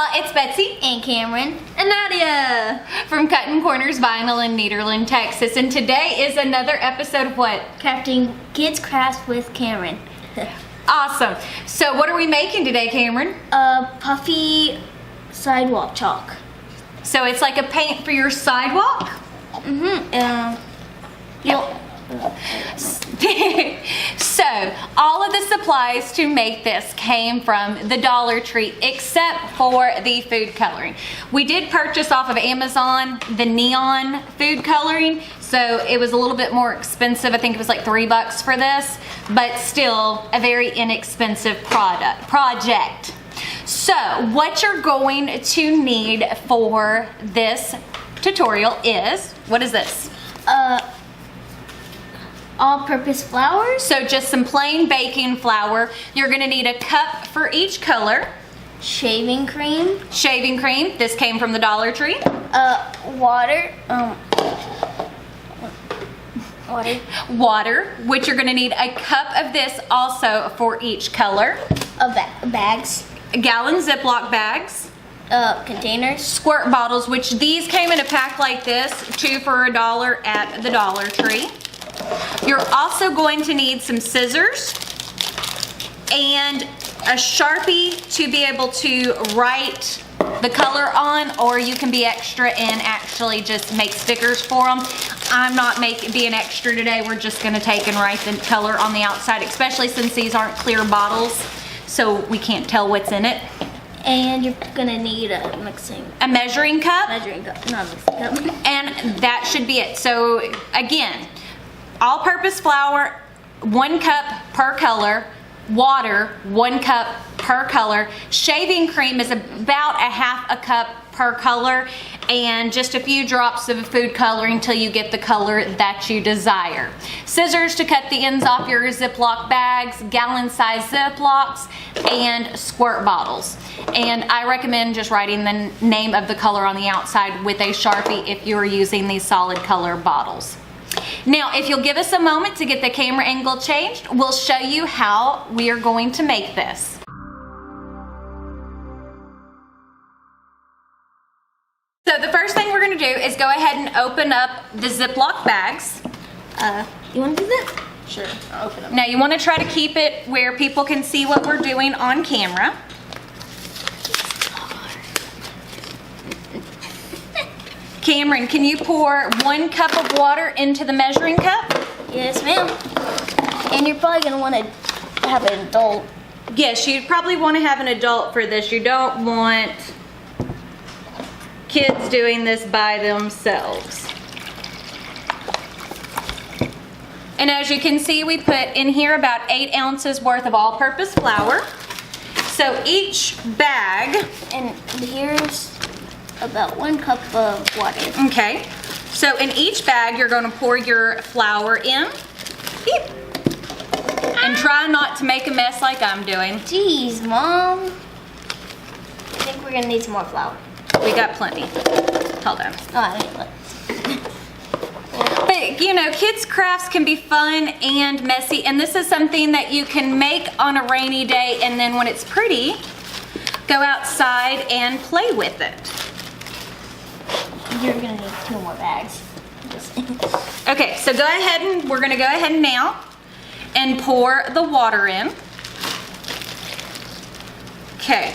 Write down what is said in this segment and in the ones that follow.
y'all, it's Betsy and Cameron and Nadia from Cuttin Corners Vinyl in Nederland, Texas. And today is another episode of what? Crafting Kids Crafts with Cameron. Awesome. So what are we making today, Cameron? Puffy sidewalk chalk. So it's like a paint for your sidewalk? Yep. So all of the supplies to make this came from the Dollar Tree except for the food coloring. We did purchase off of Amazon the neon food coloring, so it was a little bit more expensive. I think it was like $3 for this, but still a very inexpensive project. So what you're going to need for this tutorial is, what is this? All-purpose flour. So just some plain baking flour. You're gonna need a cup for each color. Shaving cream. Shaving cream. This came from the Dollar Tree. Water. Water, which you're gonna need a cup of this also for each color. Bags. Gallon Ziploc bags. Containers. Squirt bottles, which these came in a pack like this, 2 for $1 at the Dollar Tree. You're also going to need some scissors and a Sharpie to be able to write the color on, or you can be extra and actually just make stickers for them. I'm not being extra today. We're just going to take and write the color on the outside, especially since these aren't clear bottles, so we can't tell what's in it. And you're gonna need a measuring cup. Not a mixing cup. And that should be it. So again, all-purpose flour, 1 cup per color. Water, 1 cup per color. Shaving cream is about a half a cup per color, and just a few drops of food coloring until you get the color that you desire. Scissors to cut the ends off your Ziploc bags, gallon-size Ziplocs, and squirt bottles. And I recommend just writing the name of the color on the outside with a Sharpie if you're using these solid color bottles. Now, if you'll give us a moment to get the camera angle changed, we'll show you how we are going to make this. So the first thing we're going to do is go ahead and open up the Ziploc bags. You want to do that? Sure, I'll open them. Now you want to try to keep it where people can see what we're doing on camera. Cameron, can you pour 1 cup of water into the measuring cup? Yes, ma'am. And you're probably going to want to have an adult. Yes, you'd probably want to have an adult for this. You don't want kids doing this by themselves. And as you can see, we put in here about 8 ounces worth of all-purpose flour. So each bag. And here's about 1 cup of water. Okay. So in each bag, you're going to pour your flour in. And try not to make a mess like I'm doing. Jeez, Mom. I think we're going to need some more flour. We got plenty. Hold on. Oh, I didn't look. But you know, kids' crafts can be fun and messy, and this is something that you can make on a rainy day, and then when it's pretty, go outside and play with it. You're gonna need 2 more bags. Okay, so we're gonna go ahead now and pour the water in. Okay.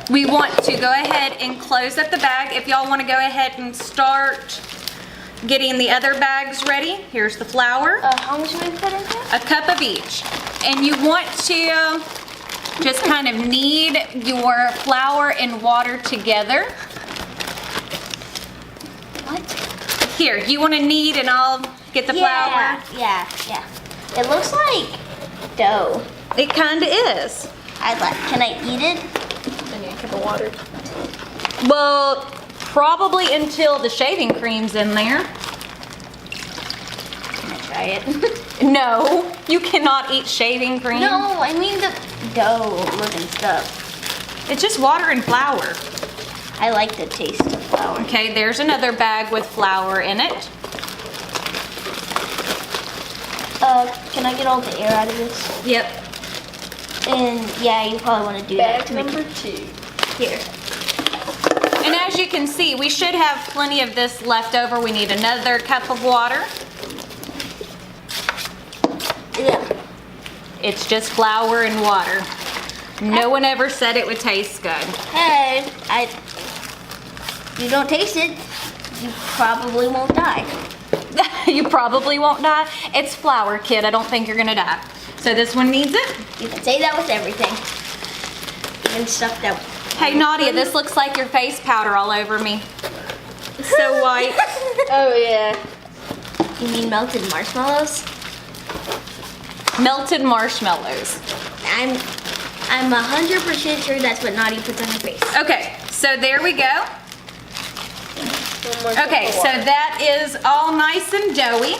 We want to go ahead and close up the bag. If y'all want to go ahead and start getting the other bags ready, here's the flour. How much do we put in here? A cup of each. And you want to just kind of knead your flour and water together. What? Here, you want to knead and I'll get the flour. Yeah. It looks like dough. It kind of is. Can I eat it? I need a cup of water. Well, probably until the shaving cream's in there. Can I try it? No, you cannot eat shaving cream. No, I mean the dough looking stuff. It's just water and flour. I like the taste of flour. Okay, there's another bag with flour in it. Can I get all the air out of this? Yep. And yeah, you probably want to do that Bag to make number it. 2. Here. And as you can see, we should have plenty of this left over. We need another cup of water. Yeah. It's just flour and water. No one ever said it would taste good. Hey, you don't taste it, you probably won't die. You probably won't die. It's flour, kid. I don't think you're gonna die. So this one needs it. You can say that with everything. Even stuff that. Hey, Nadia, this looks like your face powder all over me. So white. Oh yeah. You mean melted marshmallows? Melted marshmallows. I'm 100% sure that's what Nadia puts on her face. Okay, so there we go. One more cup Okay, of so water. that is all nice and doughy.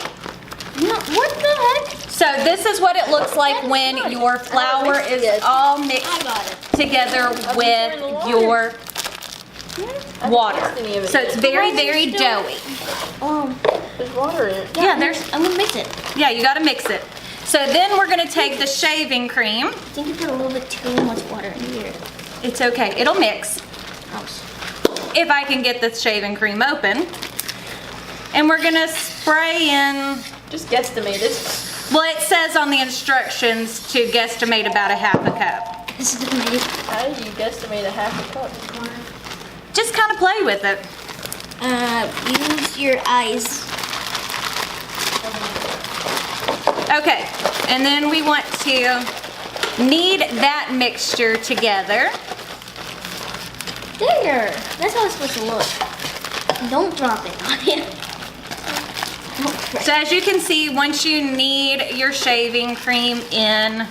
No, what the heck? So this is what it looks like when your flour is all I mixed got it. together with pouring the your I water. haven't tasted any of it So yet. it's very, very doughy. There's water in it. Yeah, there's, I'm gonna mix it. yeah, you gotta mix it. So then we're gonna take the shaving cream. I think you put a little bit too much water in here. It's okay, it'll mix. If I can get the shaving cream open. And we're gonna spray in, Just guesstimate it. well, it says on the instructions to guesstimate about a half a cup. This is amazing. How do you guesstimate a half a cup? Just kind of play with it. Use your eyes. Okay, and then we want to knead that mixture together. There. That's how it's supposed to look. Don't drop it on it. So as you can see, once you knead your shaving cream in,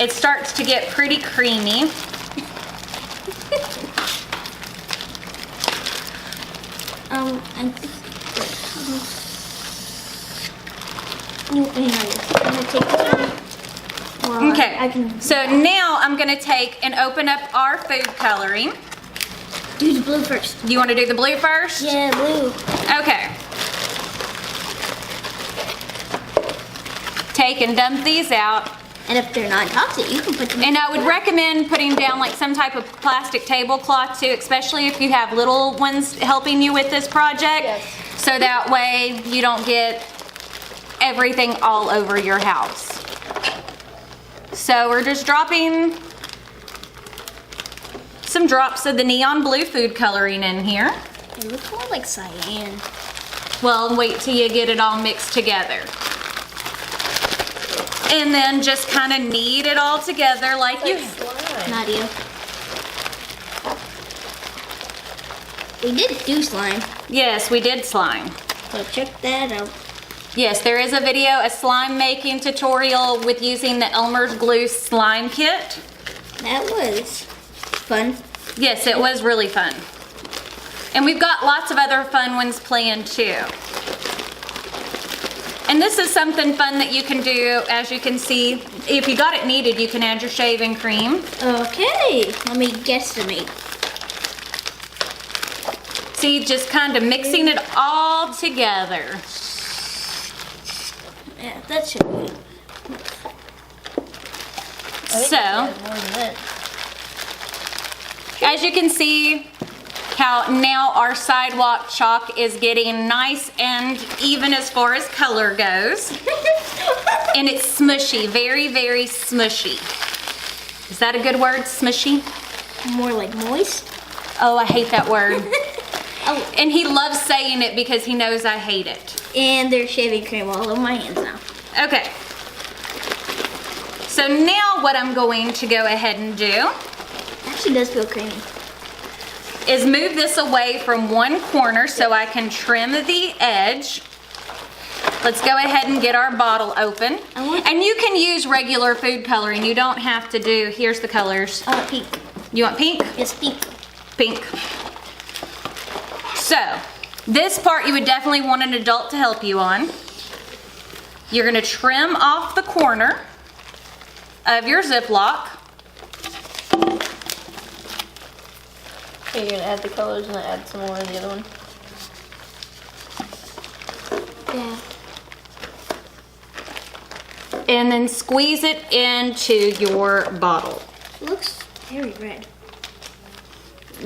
it starts to get pretty creamy. I think. I'm gonna take this one. Well, I Okay, can so now I'm gonna take and open up our food coloring. do the blue first. You wanna do the blue first? Yeah, blue. Okay. Take and dump these out. And if they're not toxic, you can put them. And I would recommend putting down like some type of plastic tablecloth too, especially if you have little ones helping you with this project. Yes. So that way you don't get everything all over your house. So we're just dropping some drops of the neon blue food coloring in here. It looks more like cyan. Well, wait till you get it all mixed together. And then just kind of knead it all together like you. Slime. Nadia. We did do slime, Yes, we did slime. so check that out. Yes, there is a video, a slime making tutorial with using the Elmer's Glue slime kit. That was fun. Yes, it was really fun. And we've got lots of other fun ones planned too. And this is something fun that you can do, as you can see. If you got it kneaded, you can add your shaving cream. Okay, let me guesstimate. See, just kind of mixing it all together. Yeah, that should be. I think So, I had more than that. as you can see, how now our sidewalk chalk is getting nice and even as far as color goes. And it's smushy, very, very smushy. Is that a good word, smushy? More like moist. Oh, I hate that word. Oh, And he loves saying it because he knows I hate it. and there's shaving cream all over my hands now. Okay. So now what I'm going to go ahead and do Actually does feel creamy. is move this away from one corner so I can trim the edge. Let's go ahead and get our bottle open. And you can use regular food coloring. You don't have to do, here's the colors. I want pink. You want pink? Yes, pink. Pink. So, this part you would definitely want an adult to help you on. You're gonna trim off the corner of your Ziploc. Okay, you're gonna add the colors and then add some more in the other one. Yeah. And then squeeze it into your bottle. It looks very red.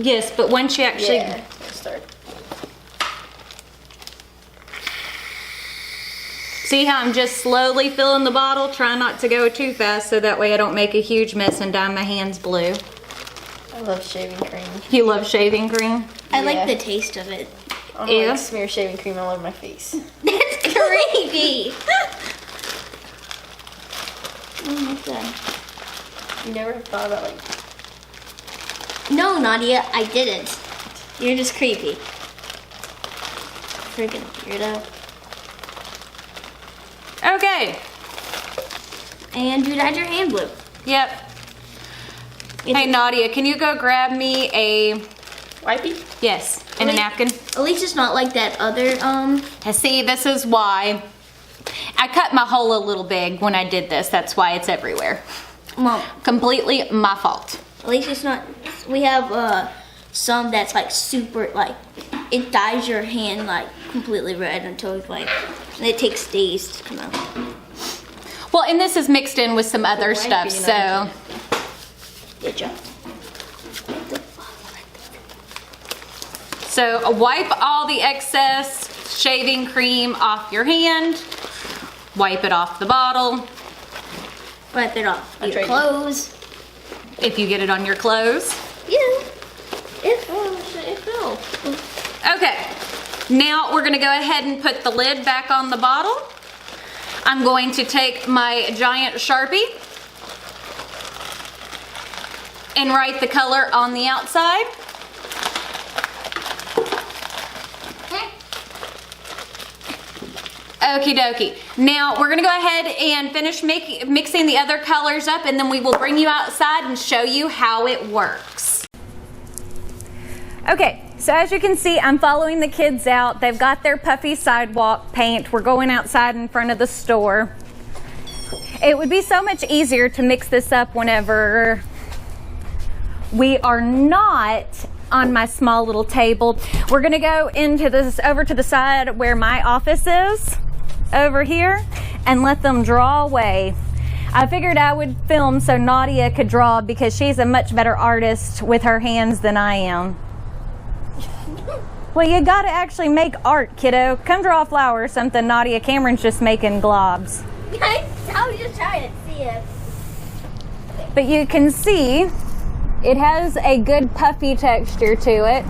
Yes, but once you actually... Yeah. Let's start. See how I'm just slowly filling the bottle? Try not to go too fast so that way I don't make a huge mess and dye my hands blue. I love shaving cream. You love shaving cream? I like Yeah. the taste of it. I'm Ew. gonna smear shaving cream all over my face. That's creepy. Oh my god. You never thought about like... No, Nadia, I didn't. You're just creepy. Freaking weirdo. Okay. And you dyed your hand blue. Yep. Hey, Nadia, can you go grab me a... Wipey? Yes, and a Wait. napkin? At least it's not like that other, See, this is why I cut my hole a little big when I did this. That's why it's everywhere. Mom, Completely my fault. at least it's not, we have, some that's like super, like, it dyes your hand like completely red until it's like, and it takes days to come out. Well, and this is mixed in with some other stuff, so... Good job. So wipe all the excess shaving cream off your hand. Wipe it off the bottle. Wipe it off I your tried. clothes. If you get it on your clothes. Yeah. If, Oh shit, it fell. Okay, now we're gonna go ahead and put the lid back on the bottle. I'm going to take my giant Sharpie and write the color on the outside. Okie dokie. Now we're gonna go ahead and finish mixing the other colors up, and then we will bring you outside and show you how it works. Okay, so as you can see, I'm following the kids out. They've got their Puffy Sidewalk paint. We're going outside in front of the store. It would be so much easier to mix this up whenever we are not on my small little table. We're gonna go into this, over to the side where my office is, over here, and let them draw away. I figured I would film so Nadia could draw because she's a much better artist with her hands than I am. Well, you gotta actually make art, kiddo. Come draw a flower or something, Nadia. Cameron's just making globs. I was just trying to see it. But you can see it has a good puffy texture to it.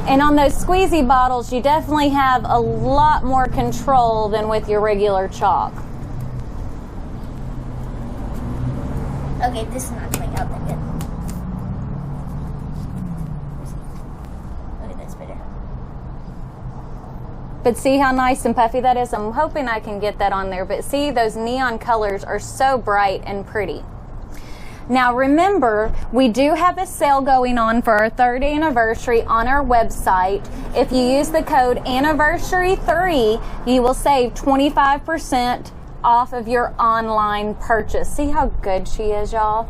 And on those squeezy bottles, you definitely have a lot more control than with your regular chalk. Okay, this is not coming out that good. Okay, that's better. But see how nice and puffy that is? I'm hoping I can get that on there. But see, those neon colors are so bright and pretty. Now remember, we do have a sale going on for our 3rd anniversary on our website. If you use the code anniversary3, you will save 25% off of your online purchase. See how good she is, y'all?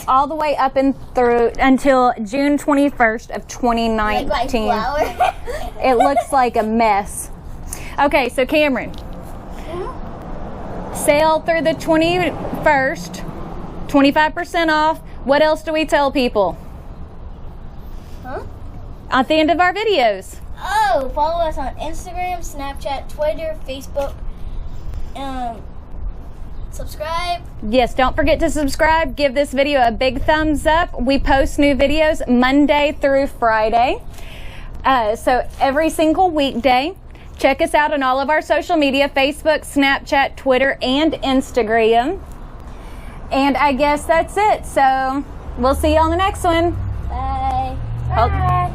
All the way up and through until June 21st of 2019. Like flour. It looks like a mess. Okay, so Cameron, sale through the 21st, 25% off. What else do we tell people? Huh? At the end of our videos. Oh, follow us on Instagram, Snapchat, Twitter, Facebook. Subscribe. Yes, don't forget to subscribe. Give this video a big thumbs up. We post new videos Monday through Friday. So every single weekday. Check us out on all of our social media, Facebook, Snapchat, Twitter, and Instagram. And I guess that's it. So we'll see you on the next one. Bye. Hold- Bye.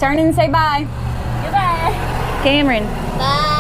Turn and say bye. Goodbye. Cameron. Bye.